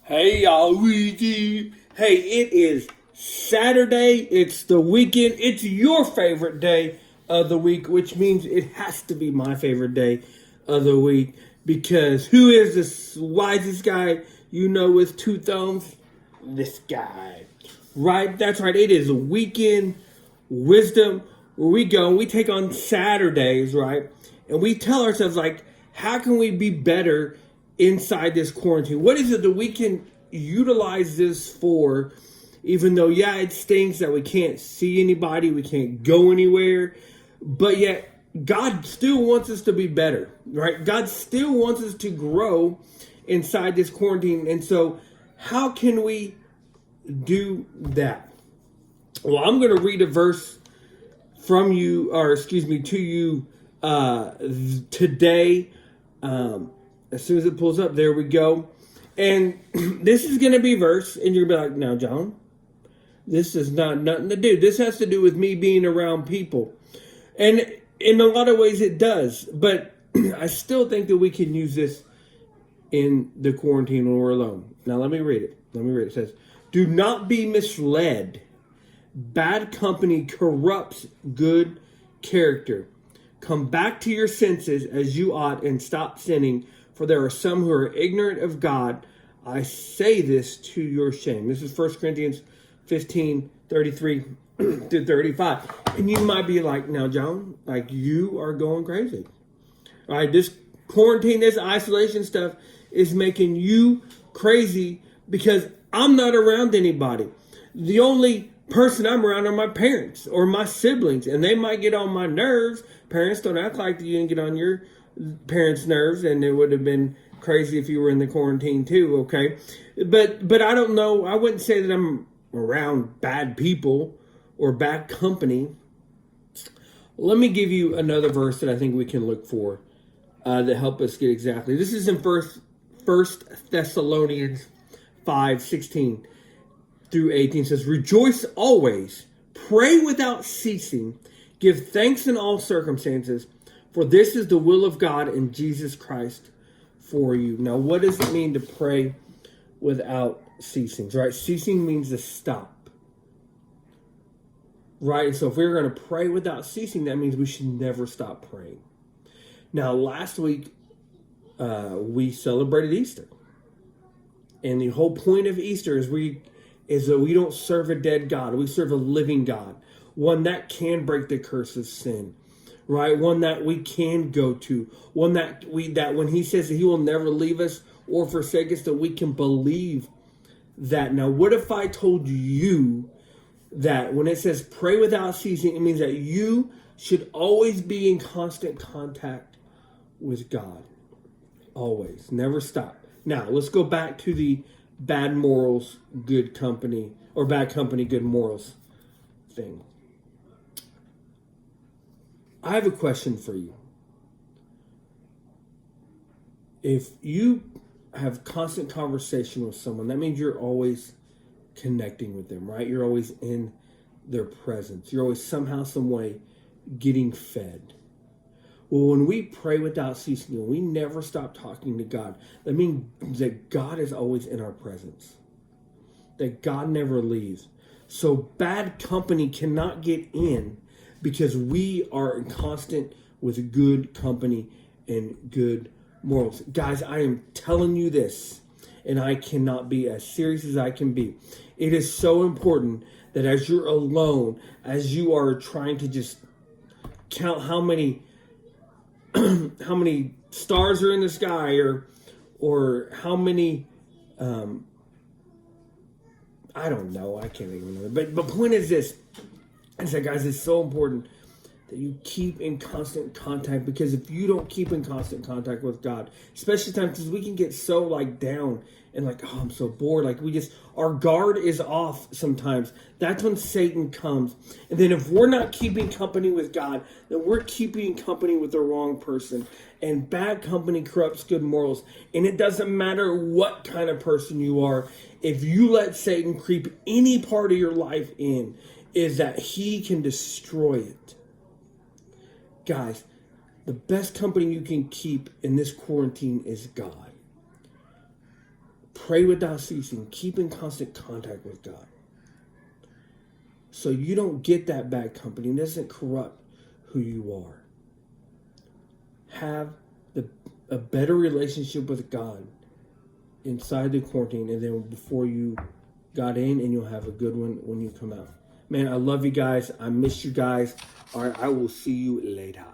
Hey y'all, Luigi. Hey, it is Saturday. It's the weekend. It's your favorite day of the week, which means it has to be my favorite day of the week because who is the wisest guy you know with two thumbs? This guy. Right? That's right. It is a weekend wisdom where we go and we take on Saturdays, right? And we tell ourselves, like, how can we be better inside this quarantine? What is it that we can utilize this for? Even though, yeah, it stinks that we can't see anybody, we can't go anywhere, but yet God still wants us to be better, right? God still wants us to grow inside this quarantine. And so, how can we do that? Well, I'm going to read a verse from you, or excuse me, to you today. As soon as it pulls up, there we go. And this is going to be verse, and you're going to be like, now, John, this is not nothing to do. This has to do with me being around people. And in a lot of ways it does. But I still think that we can use this in the quarantine when we're alone. Now, let me read it. It says, do not be misled. Bad company corrupts good character. Come back to your senses as you ought and stop sinning, for there are some who are ignorant of God. I say this to your shame. This is 1 Corinthians 15, 33 to 35. And you might be like, now, John, like you are going crazy. All right, this quarantine, this isolation stuff is making you crazy because I'm not around anybody. The only person I'm around are my parents or my siblings, and they might get on my nerves. Parents, don't act like you didn't get on your parents' nerves, and it would have been crazy if you were in the quarantine too, okay? But I don't know. I wouldn't say that I'm around bad people or bad company. Let me give you another verse that I think we can look for that help us get exactly. This is in First Thessalonians 5:16 through 18. It says, rejoice always, pray without ceasing, give thanks in all circumstances, for this is the will of God in Jesus Christ for you. Now, what does it mean to pray without ceasing? Right? Ceasing means to stop. Right? So if we're going to pray without ceasing, that means we should never stop praying. Now, last week, we celebrated Easter. And the whole point of Easter is that we don't serve a dead God. We serve a living God. One that can break the curse of sin. Right? One that we can go to. One that when he says that he will never leave us or forsake us, that we can believe that. Now, what if I told you that when it says pray without ceasing, it means that you should always be in constant contact with God. Always. Never stop. Now, let's go back to the bad morals, good company, or bad company, good morals thing. I have a question for you. If you have constant conversation with someone, that means you're always connecting with them, right? You're always in their presence. You're always somehow, some way getting fed. Well, when we pray without ceasing, we never stop talking to God. That means that God is always in our presence. That God never leaves. So bad company cannot get in because we are in constant with good company and good morals. Guys, I am telling you this, and I cannot be as serious as I can be. It is so important that as you're alone, as you are trying to just count how many stars are in the sky, or how many, I don't know, I can't even remember. But the point is this, is that, guys, it's so important that you keep in constant contact, because if you don't keep in constant contact with God, especially times because we can get so like down and like, oh, I'm so bored. Like our guard is off sometimes. That's when Satan comes. And then if we're not keeping company with God, then we're keeping company with the wrong person. And bad company corrupts good morals. And it doesn't matter what kind of person you are. If you let Satan creep any part of your life in, is that he can destroy it. Guys, the best company you can keep in this quarantine is God. Pray without ceasing. Keep in constant contact with God. So you don't get that bad company. It doesn't corrupt who you are. Have a better relationship with God inside the quarantine, and then before you got in, and you'll have a good one when you come out. Man, I love you guys. I miss you guys. All right, I will see you later.